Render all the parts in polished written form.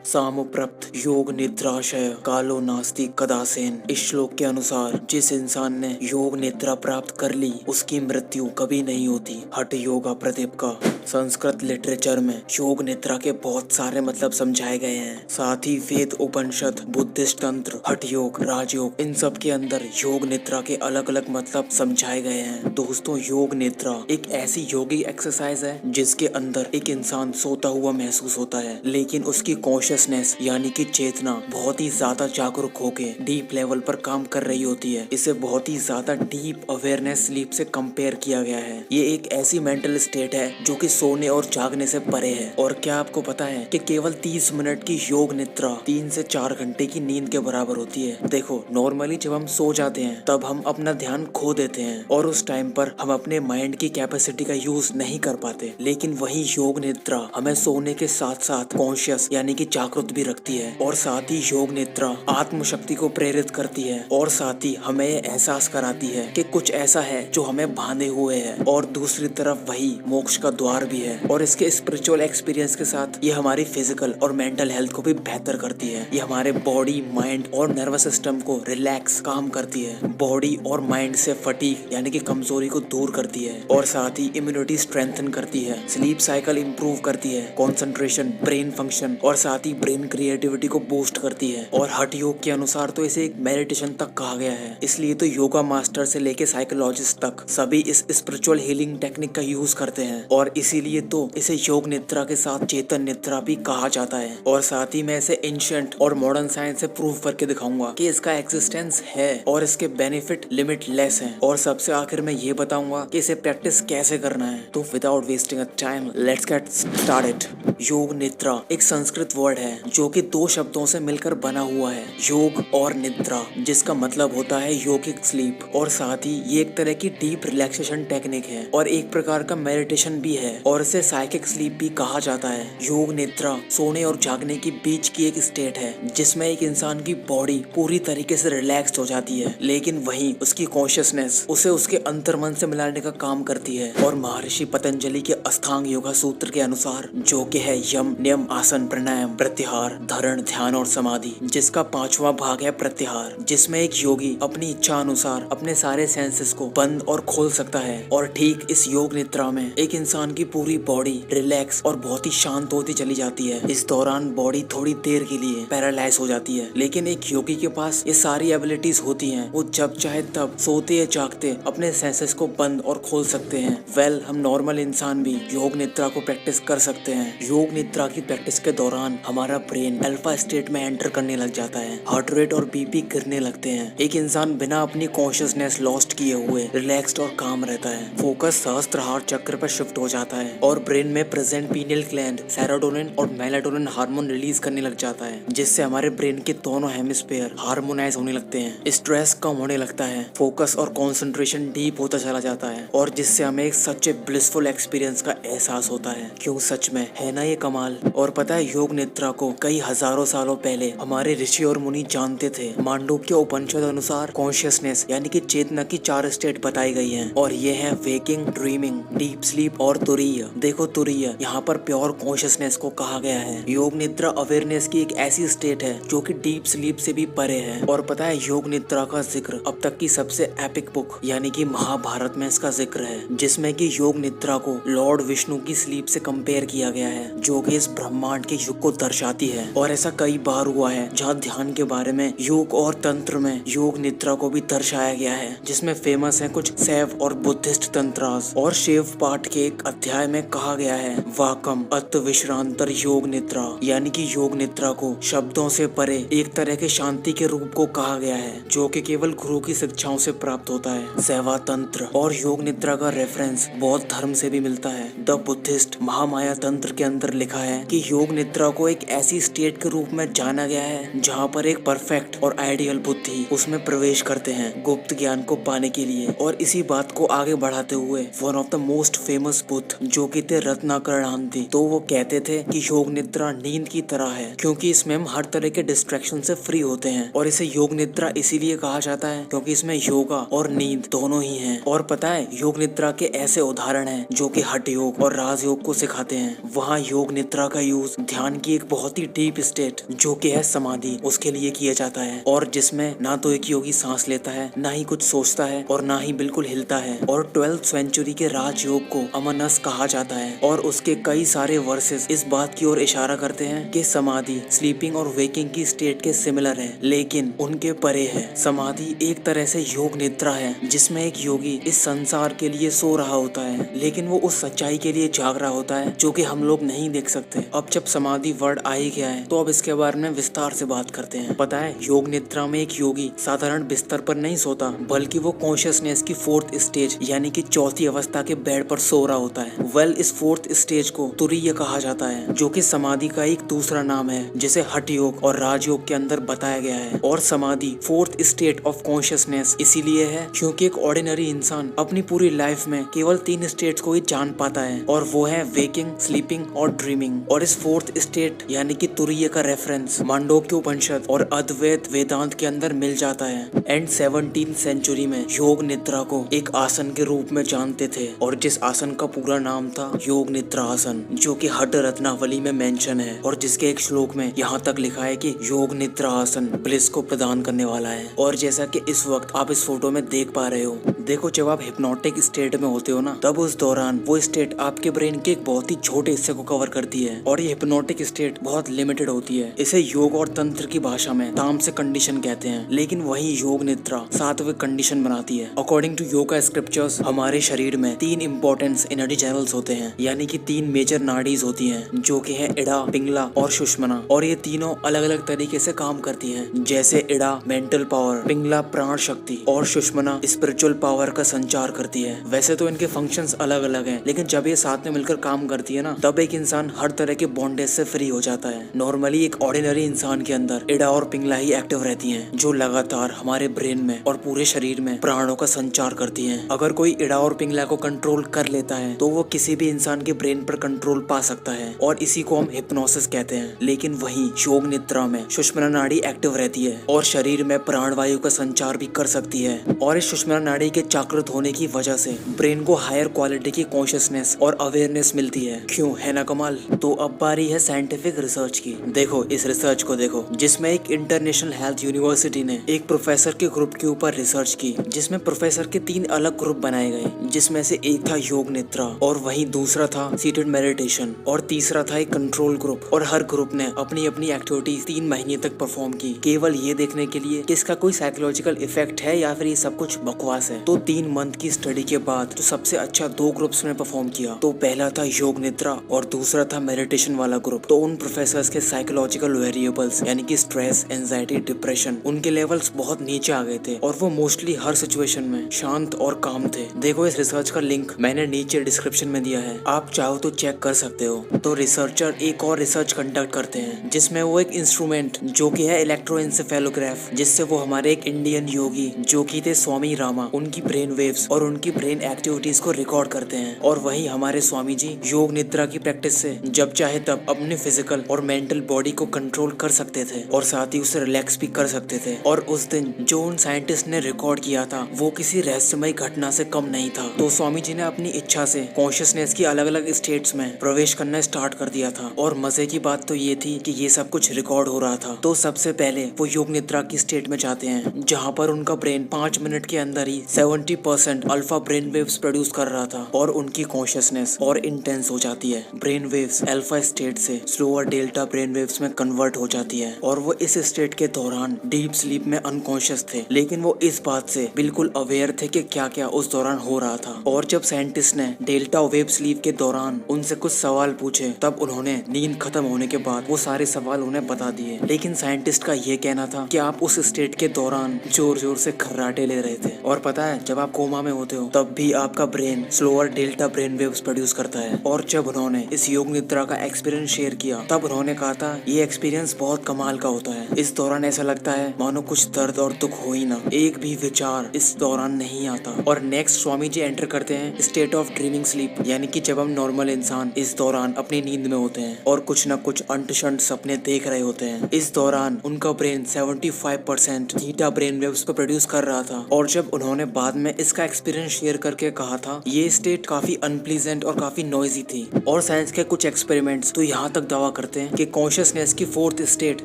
सामुप्रप्त योग निद्राशय कालो नास्ति कदासेन। इस श्लोक के अनुसार जिस इंसान ने योग निद्रा प्राप्त कर ली उसकी मृत्यु कभी नहीं होती। हठ योगा प्रदीप का संस्कृत लिटरेचर में योग निद्रा के बहुत सारे मतलब समझाए गए हैं। साथ ही वेद, उपनिषद, बुद्धिस्ट तंत्र, हठ योग, राजयोग, इन सब के अंदर योग निद्रा के अलग अलग मतलब समझाए गए हैं। दोस्तों, योग निद्रा एक ऐसी योगी एक्सरसाइज है जिसके अंदर एक इंसान सोता हुआ महसूस होता है, लेकिन उसकी कॉन्शियसनेस यानी कि चेतना बहुत ही ज्यादा जागरूक होके डीप लेवल पर काम कर रही होती है। इसे बहुत ही ज्यादा डीप अवेयरनेस स्लीप से कंपेयर किया गया है। ये एक ऐसी मेंटल स्टेट है जो कि सोने और जागने से परे है। और क्या आपको पता है कि केवल 30 मिनट की योग निद्रा 3 से 4 घंटे की नींद के बराबर होती है। देखो, नॉर्मली जब हम सो जाते हैं तब हम अपना ध्यान खो देते हैं और उस टाइम पर हम अपने माइंड की कैपेसिटी का यूज नहीं कर पाते, लेकिन वही योग निद्रा हमें सोने के साथ साथ कॉन्शियस यानी कि जागरूक भी रखती है। और साथ ही योग निद्रा आत्मशक्ति को प्रेरित करती है और साथ ही हमें एहसास कराती है कि कुछ ऐसा है जो हमें बांधे हुए है और दूसरी तरफ वही मोक्ष का द्वार भी है। और इसके स्पिरिचुअल एक्सपीरियंस के साथ ये हमारी फिजिकल और मेंटल हेल्थ को भी बेहतर करती है। ये हमारे बॉडी, माइंड और नर्वस सिस्टम को रिलैक्स काम करती है। बॉडी और माइंड से फटीग यानी कि कमजोरी को दूर करती है और साथ ही इम्यूनिटी स्ट्रेंथन करती है। स्लीप साइकिल इंप्रूव करती है, कंसंट्रेशन, ब्रेन फंक्शन और साथ ही ब्रेन क्रिएटिविटी को बूस्ट करती है। और हठ योग के अनुसार तो इसे एक मेडिटेशन तक कहा गया है। इसलिए तो योगा मास्टर से लेके साइकोलॉजिस्ट तक सभी इस स्पिरिचुअल हीलिंग टेक्निक का यूज करते हैं। और इसीलिए तो इसे योग निद्रा के साथ चेतन निद्रा भी कहा जाता है। और साथ ही मैं इसे एंशिएंट और मॉडर्न साइंस से प्रूव करके दिखाऊंगा कि इसका एक्सिस्टेंस है और इसके बेनिफिट लिमिटलेस हैं। और सबसे आखिर में ये बताऊंगा कि इसे प्रैक्टिस कैसे करना है। तो without wasting a time let's get started. योग निद्रा एक संस्कृत वर्ड है जो कि 2 शब्दों से मिलकर बना हुआ है, योग और निद्रा, जिसका मतलब होता है योगिक स्लीप। और साथ ही ये एक तरह की डीप रिलैक्सेशन टेक्निक है और एक प्रकार का मेडिटेशन भी है और इसे साइकिक स्लीप भी कहा जाता है। योग निद्रा सोने और जागने के बीच की एक स्टेट है जिसमें एक इंसान की बॉडी पूरी तरीके से रिलैक्स हो जाती है, लेकिन वहीं उसकी कॉन्शियसनेस उसे उसके अंतर्मन से मिलाने का काम करती है। और महर्षि पतंजलि के अष्टांग योगा सूत्र के अनुसार, जो कि है यम, नियम, आसन, प्राणायाम, प्रत्याहार, धारण, ध्यान और समाधि, जिसका 5वां भाग है प्रत्याहार, जिसमें एक योगी अपनी इच्छा अनुसार अपने सारे सेंसेस को बंद और खोल सकता है। और ठीक इस योग निद्रा में एक इंसान की पूरी बॉडी रिलैक्स और बहुत ही शांत होती चली जाती है। इस दौरान बॉडी थोड़ी देर के लिए पैरालाइज हो जाती है, लेकिन एक योगी के पास ये सारी एबिलिटीज होती हैं। वो जब चाहे तब सोते या जागते अपने सेंसेस को बंद और खोल सकते हैं। हम नॉर्मल इंसान भी योग निद्रा को प्रैक्टिस कर सकते हैं। योग निद्रा की प्रैक्टिस के दौरान हमारा ब्रेन अल्फा स्टेट में एंटर करने लग जाता है, हार्ट रेट और बीपी गिरने लगते हैं। एक इंसान बिना अपनी कॉन्शियसनेस लॉस्ट किए हुए रिलैक्स्ड और काम रहता है। फोकस सहस्त्रहार चक्र पर शिफ्ट हो जाता है और ब्रेन में प्रेजेंट पीनियल ग्लैंड सेरोटोनिन और मेलाटोनिन हार्मोन रिलीज करने लग जाता है, जिससे हमारे ब्रेन के दोनों हेमिस्फीयर हार्मोनाइज होने लगते हैं। स्ट्रेस कम होने लगता है, फोकस और कंसंट्रेशन डीप होता चला जाता है और जिससे हमें एक सच्चे ब्लिसफुल एक्सपीरियंस का एहसास होता है। क्यों, सच में है ना ये कमाल। और पता है, योग निद्रा को कई हजारों सालों पहले हमारे ऋषि और मुनि जानते थे। मांडुक्य उपनिषद अनुसार कॉन्शियसनेस यानी कि चेतना की 4 स्टेट बताई गई हैं और ये है वेकिंग, ड्रीमिंग, डीप स्लीप और तुरीय। देखो, तुरीय यहाँ पर प्योर कॉन्शियसनेस को कहा गया है। योग निद्रा अवेयरनेस की एक ऐसी स्टेट है जो कि डीप स्लीप से भी परे है। और पता है, योग निद्रा का जिक्र अब तक की सबसे एपिक बुक यानी कि महाभारत में इसका जिक्र है, जिसमें कि योग निद्रा को लॉर्ड विष्णु की स्लीप से कंपेयर किया गया है, जो कि इस ब्रह्मांड के युग को दर्शाती है। और ऐसा कई बार हुआ है जहाँ ध्यान के बारे में, योग और तंत्र में योग निद्रा को भी दर्शाया गया है, जिसमें फेमस है कुछ शैव और बुद्धिस्ट तंत्रास। और शिव पाठ के एक अध्याय में कहा गया है वाकम अत विश्रांतर योग निद्रा, यानी कि योग निद्रा को शब्दों से परे एक तरह के शांति के रूप को कहा गया है, जो कि केवल गुरु की शिक्षाओं से प्राप्त होता है। सेवा तंत्र और योग निद्रा का रेफरेंस बौद्ध धर्म से भी मिलता है। द बुद्धिस्ट महामाया तंत्र के अंदर लिखा है कि योग निद्रा को एक ऐसी स्टेट के रूप में जाना गया है जहाँ पर एक परफेक्ट और आइडियल बुद्धि उसमें प्रवेश करते हैं गुप्त ज्ञान को पाने के लिए। और इसी बात को आगे बढ़ाते हुए one of the most famous Buddha जो कि थे रत्नाकर गांधी, तो वो कहते थे कि योग निद्रा नींद की तरह है, क्योंकि इसमें हम हर तरह के डिस्ट्रैक्शन से फ्री होते हैं। और इसे योग निद्रा इसीलिए कहा जाता है क्योंकि इसमें योगा और नींद दोनों ही हैं। और पता है, योग निद्रा के ऐसे उदाहरण हैं जो कि हठ योग और राजयोग को सिखाते हैं। वहाँ योग निद्रा का यूज ध्यान की एक बहुत ही डीप स्टेट जो कि है समाधि उसके लिए किया जाता है, और जिसमें ना तो एक योगी सांस लेता है, ना ही कुछ सोचता है, और ना ही बिल्कुल हिलता है। और 12th सेंचुरी के राजयोग को अमरनाथ कहा जाता है, और उसके कई सारे वर्सेस इस बात की ओर इशारा करते हैं कि समाधि स्लीपिंग और वेकिंग की स्टेट के सिमिलर है, लेकिन उनके परे है। समाधि एक तरह से योग निद्रा है जिसमें एक योगी इस संसार के लिए सो रहा होता है, लेकिन वो उस सच्चाई के लिए जाग रहा होता है जो कि हम लोग नहीं देख सकते। अब जब समाधि वर्ड आ ही गया है तो अब इसके बारे में विस्तार से बात करते हैं। पता है, योग निद्रा में एक योगी साधारण बिस्तर पर नहीं सोता, बल्कि वो कॉन्शियसनेस की 4th स्टेज यानी कि चौथी अवस्था के बेड पर सो रहा होता है। इस 4th स्टेज को तुरीय कहा जाता है, जो कि समाधि का एक दूसरा नाम है, जिसे हठ योग और राजयोग के अंदर बताया गया है। और समाधि 4th स्टेट ऑफ कॉन्शियसनेस इसीलिए है क्योंकि एक ऑर्डिनरी इंसान अपनी पूरी लाइफ में केवल 3 स्टेट्स को ही जान पाता है, और वो है वेकिंग, स्लीपिंग और ड्रीमिंग। और इस 4th स्टेट यानी कि तुरीय का रेफरेंस मांडोक्य उपनिषद और अद्वैत वेदांत के अंदर मिल जाता है। एंड 17th सेंचुरी में योग निद्रा को एक आसन के रूप में जानते थे, और जिस आसन का पूरा नाम था योग निद्रा आसन, जो कि हठ रत्नावली में मेंशन है, और जिसके एक श्लोक में यहाँ तक लिखा है कि योग निद्रा आसन ब्लिस को प्रदान करने वाला है। और जैसा कि इस वक्त आप इस फोटो में देख पा रहे हो, देखो जब आप हिप्नोटिक स्टेट में होते हो ना, तब उस दौरान वो स्टेट आपके ब्रेन के एक बहुत ही छोटे हिस्से को कवर करती है, और ये हिप्नोटिक स्टेट बहुत लिमिटेड होती है। इसे योग और तंत्र की भाषा में तामसिक कंडीशन कहते हैं, लेकिन वही योग निद्रा 7वीं कंडीशन बनाती है। अकॉर्डिंग टू योगा स्क्रिप्चर्स हमारे शरीर में 3 इंपॉर्टेंट एनर्जी चैनल्स होते हैं, यानी कि 3 मेजर नाड़ीज होती हैं, जो कि है इड़ा, पिंगला और सुषुम्ना। और ये तीनों अलग अलग तरीके से काम करती हैं। जैसे इड़ा मेंटल पावर, पिंगला प्राण शक्ति और सुषुम्ना स्पिरिचुअल पावर का संचार करती है। वैसे तो इनके फंक्शंस अलग अलग हैं, लेकिन जब ये साथ में मिलकर काम करती है ना, तब एक इंसान हर तरह के बॉन्डेज से फ्री हो जाता है। नॉर्मली एक ऑर्डिनरी इंसान के अंदर इड़ा और पिंगला ही एक्टिव रहती हैं, जो लगातार हमारे ब्रेन में और पूरे शरीर में प्राणों का संचार करती हैं। अगर कोई इड़ा और पिंगला को कंट्रोल कर लेता है तो वो किसी भी इंसान के ब्रेन पर कंट्रोल पा सकता है, और इसी को हम हिप्नोसिस कहते हैं। लेकिन वहीं योग निद्रा में सुषुम्ना नाड़ी एक्टिव रहती है और शरीर में प्राणवायु का संचार भी कर सकती है। और इस सुषुम्ना नाड़ी के जागृत होने की वजह से ब्रेन को हायर क्वालिटी की कॉन्शियसनेस और अवेयरनेस मिलती है। क्यों, है ना कमाल। तो अब बारी है साइंटिफिक रिसर्च की। देखो इस रिसर्च को देखो, जिसमें एक इंटरनेशनल हेल्थ यूनिवर्सिटी ने एक प्रोफेसर के ग्रुप के ऊपर रिसर्च की, जिसमें प्रोफेसर के 3 अलग ग्रुप बनाए गए, जिसमें से एक था योग निद्रा, और वहीं दूसरा था सीटेड मेडिटेशन, और तीसरा था एक कंट्रोल ग्रुप। और हर ग्रुप ने अपनी अपनी एक्टिविटीज 3 महीने तक परफॉर्म की, केवल ये देखने के लिए कि इसका कोई साइकोलॉजिकल इफेक्ट है या फिर ये सब कुछ बकवास है। तो 3 मंथ की स्टडी के बाद जो सबसे अच्छा 2 ग्रुप्स ने परफॉर्म किया, तो पहला था योग निद्रा और दूसरा था मेडिटेशन वाला ग्रुप। तो उन प्रोफेसर्स के साइकोलॉजिकल वेरिएबल्स यानी कि स्ट्रेस, एंजाइटी, डिप्रेशन, उनके लेवल्स बहुत नीचे आ गए थे, और वो मोस्टली हर सिचुएशन में शांत और काम थे। देखो इस रिसर्च का लिंक मैंने नीचे डिस्क्रिप्शन में दिया है, आप चाहो तो चेक कर सकते हो। तो रिसर्चर एक और रिसर्च कंडक्ट करते हैं, जिसमें वो एक इंस्ट्रूमेंट जो कि है इलेक्ट्रोएंसेफेलोग्राफ, जिससे वो हमारे एक इंडियन योगी जो कि थे स्वामी रामा, उनकी ब्रेन वेव्स और उनकी ब्रेन एक्टिविटीज को रिकॉर्ड करते हैं। और वहीं हमारे स्वामी जी योग निद्रा की प्रैक्टिस से जब चाहे तब अपने फिजिकल और मेंटल बॉडी को कंट्रोल कर सकते थे, और साथ ही उसे रिलैक्स भी कर सकते थे। और उस दिन जो उन साइंटिस्ट ने रिकॉर्ड किया था वो किसी रहस्यमय घटना से कम नहीं था। तो स्वामी जी ने अपनी इच्छा से कॉन्शियसनेस की अलग अलग स्टेट्स में प्रवेश करना स्टार्ट कर दिया था। और मजे की बात तो ये थी कि ये सब कुछ रिकॉर्ड हो रहा था। तो सबसे पहले वो योग निद्रा की स्टेट में जाते हैं, जहाँ पर उनका ब्रेन 5 मिनट के अंदर ही 70% अल्फा ब्रेन वेव्स प्रोड्यूस कर रहा था, और उनकी कॉन्शियसनेस और इंटेंस हो जाती है। ब्रेन वेव्स अल्फा स्टेट से स्लोअर डेल्टा ब्रेन वेव्स में कन्वर्ट हो जाती है, और वो इस स्टेट के दौरान डीप स्लीप में अनकॉन्शियस थे, लेकिन वो इस बात से बिल्कुल अवेयर थे कि क्या क्या उस दौरान हो रहा था। और जब साइंटिस्ट ने डेल्टा वेव स्लीप के दौरान उनसे कुछ सवाल पूछे, तब उन्होंने नींद खत्म होने के बाद वो सारे सवाल उन्हें बता दिए। लेकिन साइंटिस्ट का ये कहना था कि आप उस स्टेट के दौरान जोर जोर से खर्राटे ले रहे थे, और पता है जब आप कोमा में होते हो तब भी आपका brain slower delta brain waves produce करता है। और जब उन्होंने इस योग निद्रा का एक्सपीरियंस शेयर किया, तब उन्होंने कहा था ये एक्सपीरियंस बहुत कमाल का होता है। इस दौरान ऐसा लगता है मानो कुछ दर्द और दुख हो ही ना, एक भी विचार इस दौरान नहीं आता। और नेक्स्ट स्वामी जी एंटर करते हैं स्टेट ऑफ ड्रीमिंग स्लीप, यानी कि जब हम नॉर्मल इंसान इस दौरान अपनी नींद में होते हैं और कुछ न कुछ अंटशंट सपने देख रहे होते हैं। इस दौरान उनका ब्रेन 75% थीटा ब्रेन वेव्स को प्रोड्यूस कर रहा था। और जब उन्होंने बाद में इसका एक्सपीरियंस शेयर करके कहा था, ये स्टेट काफी अनप्लीजेंट और काफी नॉइजी थी। और साइंस के कुछ एक्सपेरिमेंट्स तो यहाँ तक दावा करते हैं कि कॉन्शियसनेस की फोर्थ स्टेट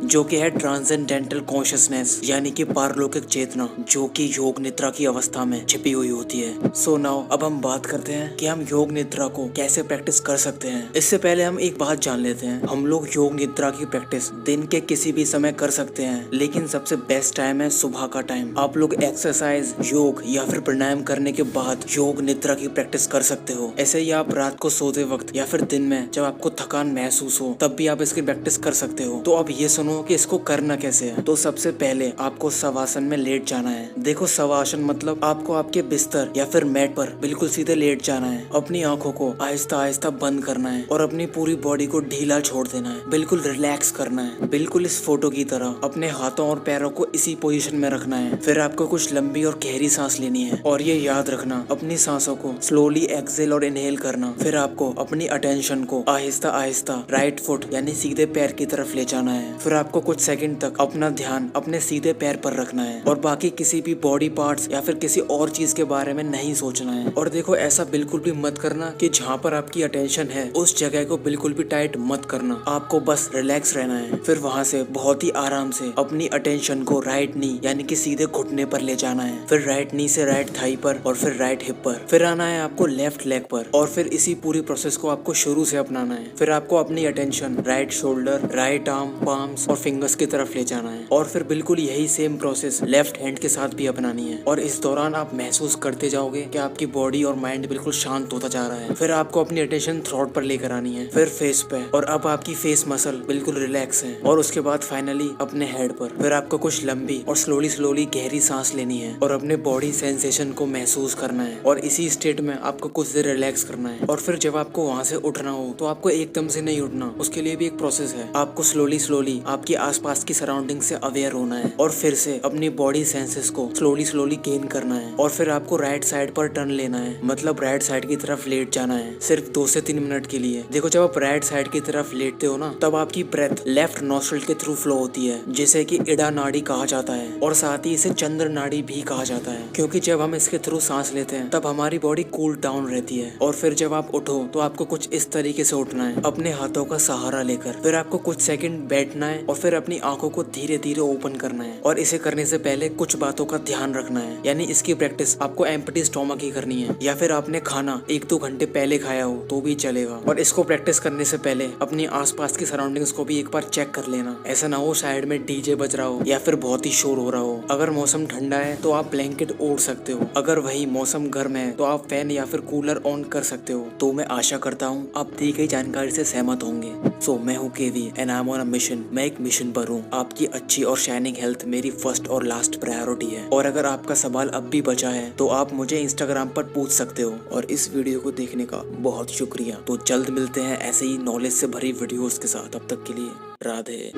जो कि है ट्रांसेंडेंटल कॉन्शियसनेस यानी कि पारलौकिक चेतना जो कि योग निद्रा की अवस्था में छिपी हुई होती है। सो नाउ अब हम बात करते हैं कि हम योग निद्रा को कैसे प्रैक्टिस कर सकते हैं। इससे पहले हम एक बात जान लेते हैं, हम लोग योग निद्रा की प्रैक्टिस दिन के किसी भी समय कर सकते हैं, लेकिन सबसे बेस्ट टाइम है सुबह का टाइम। आप लोग एक्सरसाइज, योग या फिर प्राणायाम करने के बाद योग निद्रा की प्रैक्टिस कर सकते हो। ऐसे ही आप रात को सोते वक्त या फिर दिन में जब आपको थकान महसूस हो तब भी आप इसकी प्रैक्टिस कर सकते हो। तो अब ये सुनो कि इसको करना कैसे है। तो सबसे पहले आपको शवासन में लेट जाना है। देखो शवासन मतलब आपको आपके बिस्तर या फिर मैट पर बिल्कुल सीधे लेट जाना है। अपनी आंखों को आहिस्ता आहिस्ता बंद करना है और अपनी पूरी बॉडी को ढीला छोड़ देना है। बिल्कुल रिलैक्स करना है, बिल्कुल इस फोटो की तरह अपने हाथों और पैरों को इसी पोजीशन में रखना है। फिर आपको कुछ लंबी और गहरी सांस लेनी है और ये याद रखना अपनी सांसों को स्लोली एक्सेल और इनहेल करना। फिर आपको अपनी अटेंशन को आहिस्ता आहिस्ता राइट फुट यानी सीधे पैर की तरफ ले जाना है। फिर आपको कुछ सेकंड तक अपना ध्यान अपने सीधे पैर पर रखना है और बाकी किसी भी बॉडी पार्ट्स या फिर किसी और चीज के बारे में नहीं सोचना है। और देखो ऐसा बिल्कुल भी मत करना कि जहाँ पर आपकी अटेंशन है उस जगह को बिल्कुल भी टाइट मत करना। आपको बस रिलैक्स रहना है। फिर वहाँ से बहुत ही आराम से अपनी अटेंशन को राइट नी यानी कि सीधे घुटने पर ले जाना है। फिर राइट नी से राइट थाई पर और फिर राइट हिप पर। फिर आना है आपको लेफ्ट लेग पर और फिर इसी पूरी प्रोसेस को आपको शुरू से अपनाना है। फिर आपको अपनी attention right shoulder, right arm, palms और फिंगर्स की तरफ ले जाना है और फिर बिल्कुल यही सेम प्रोसेस लेफ्ट हैंड के साथ भी अपनानी है। और इस दौरान आप महसूस करते जाओगे कि आपकी बॉडी और माइंड बिल्कुल शांत होता जा रहा है। फिर आपको अपनी अटेंशन थ्रोट पर लेकर आनी है, फिर फेस पे, और अब आपकी फेस मसल बिल्कुल रिलैक्स है। और उसके बाद फाइनली अपने हेड पर। फिर आपको कुछ लंबी और स्लोली गहरी सांस लेनी है और अपने बॉडी सेंसेशन को महसूस करना है और इसी स्टेट में आपको कुछ देर रिलैक्स करना है। और फिर जब आपको वहाँ से उठना हो तो आपको एकदम से नहीं उठना, उसके लिए भी एक प्रोसेस है। आपको स्लोली आपकी आसपास की सराउंडिंग से अवेयर होना है और फिर से अपनी बॉडी सेंसेस को स्लोली गेन करना है। और फिर आपको राइट साइड पर टर्न लेना है, मतलब राइट साइड की तरफ लेट जाना है सिर्फ 2 से 3 मिनट के लिए। देखो जब आप राइट साइड की तरफ लेटते हो ना तब आपकी ब्रेथ लेफ्ट नोस्ट्रल के थ्रू फ्लो होती है जिसे कि इड़ा नाड़ी कहा जाता है और साथ ही इसे चंद्र नाड़ी भी कहा जाता है, क्योंकि जब हम इसके थ्रू सांस लेते हैं तब हमारी बॉडी कूल डाउन रहती है। और फिर जब आप उठो तो आपको कुछ इस तरीके से उठना है अपने हाथों का सहारा लेकर। फिर आपको कुछ सेकंड बैठना है और फिर अपनी आंखों को धीरे धीरे ओपन करना है। और इसे करने से पहले कुछ बातों का ध्यान रखना है, यानी इसकी प्रैक्टिस आपको एम्प्टी स्टोमक ही करनी है या फिर आपने खाना 1-2 घंटे पहले खाया हो तो भी चलेगा। और इसको प्रैक्टिस करने से पहले अपनी आसपास की सराउंडिंग्स को भी एक बार चेक कर लेना। ऐसा ना हो साइड में डीजे बज रहा हो या फिर बहुत ही शोर हो रहा हो। अगर मौसम ठंडा है तो आप ब्लैंकेट ओढ़ सकते हो, अगर वही मौसम गर्म है तो आप फैन या फिर कूलर ऑन कर सकते हो। तो मैं आशा करता हूँ आप दी गई जानकारी से सहमत होंगे। सो मैं हूँ KV and I am on a mission. मैं एक मिशन पर हूँ। आपकी अच्छी और शाइनिंग हेल्थ मेरी फर्स्ट और लास्ट प्रायोरिटी है। और अगर आपका सवाल अब भी बचा है तो आप मुझे इंस्टाग्राम पर पूछ सकते हो। और इस वीडियो को देखने का बहुत शुक्रिया। तो जल्द मिलते हैं ऐसे ही नॉलेज से भरी वीडियोस के साथ। तब तक के लिए राधे।